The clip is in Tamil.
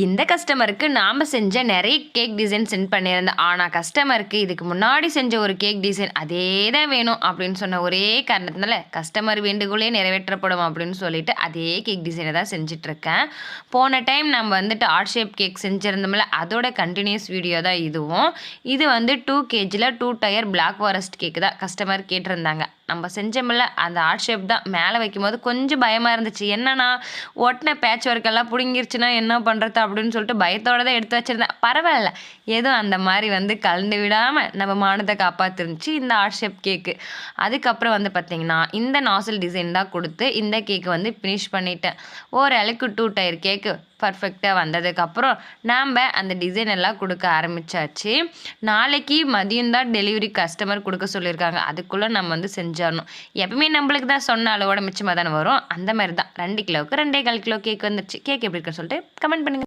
இந்த கஸ்டமருக்கு நாம செஞ்ச நிறைய கேக் டிசைன் சென்ட் பண்ணியிருந்தேன். ஆனா கஸ்டமருக்கு இதுக்கு முன்னாடி செஞ்ச ஒரு கேக் டிசைன் அதே தான் வேணும் அப்படின்னு சொன்ன ஒரே காரணத்தினால, கஸ்டமர் வேண்டுகோளே நிறைவேற்றப்படும் அப்படின்னு சொல்லிட்டு அதே கேக் டிசைனை தான் செஞ்சுட்ருக்கேன். போன டைம் நம்ம வந்துட்டு ஹார்ட் ஷேப் கேக் செஞ்சிருந்தோம்ல, அதோட கன்டினியூஸ் வீடியோ தான் இதுவும். இது வந்து 2 கேஜில 2 டயர் பிளாக் ஃபாரஸ்ட் கேக்கு தான் கஸ்டமர் கேட்டிருந்தாங்க. நம்ம செஞ்சோம்ல அந்த ஹார்ட் ஷேப் தான் மேலே வைக்கும்போது கொஞ்சம் பயமா இருந்துச்சு. என்னன்னா ஒட்டின பேட்ச் ஒர்க் எல்லாம் புடுங்கிருச்சுன்னா என்ன பண்ணுறது அப்படின்னு சொல்லிட்டு பயத்தோட தான் எடுத்து வச்சிருந்தேன். பரவாயில்ல, ஏதோ அந்த மாதிரி வந்து கலந்து விடாமல் நம்ம மானத்தை காப்பாற்றிருந்துச்சு இந்த ஹார்ட் ஷேப் கேக்கு. அதுக்கப்புறம் வந்து பார்த்திங்கன்னா இந்த நாசல் டிசைன் தான் கொடுத்து இந்த கேக்கு வந்து ஃபினிஷ் பண்ணிட்டேன். ஓரளவுக்கு 2 டயர் கேக்கு பர்ஃபெக்டாக வந்ததுக்கப்புறம் நாம் அந்த டிசைன் எல்லாம் கொடுக்க ஆரம்பித்தாச்சு. நாளைக்கு மதியம் தான் டெலிவரி கஸ்டமர் கொடுக்க சொல்லியிருக்காங்க. அதுக்குள்ளே நம்ம வந்து செஞ்சிடணும். எப்பவுமே நம்மளுக்கு தான் சொன்ன அளவோட மிச்சமாக தானே வரும். அந்த மாதிரி தான் 2 கிலோவுக்கு 2.25 கிலோ கேக் வந்துருச்சு. கேக் எப்படி இருக்குன்னு சொல்லிட்டு கமெண்ட் பண்ணுங்கள்.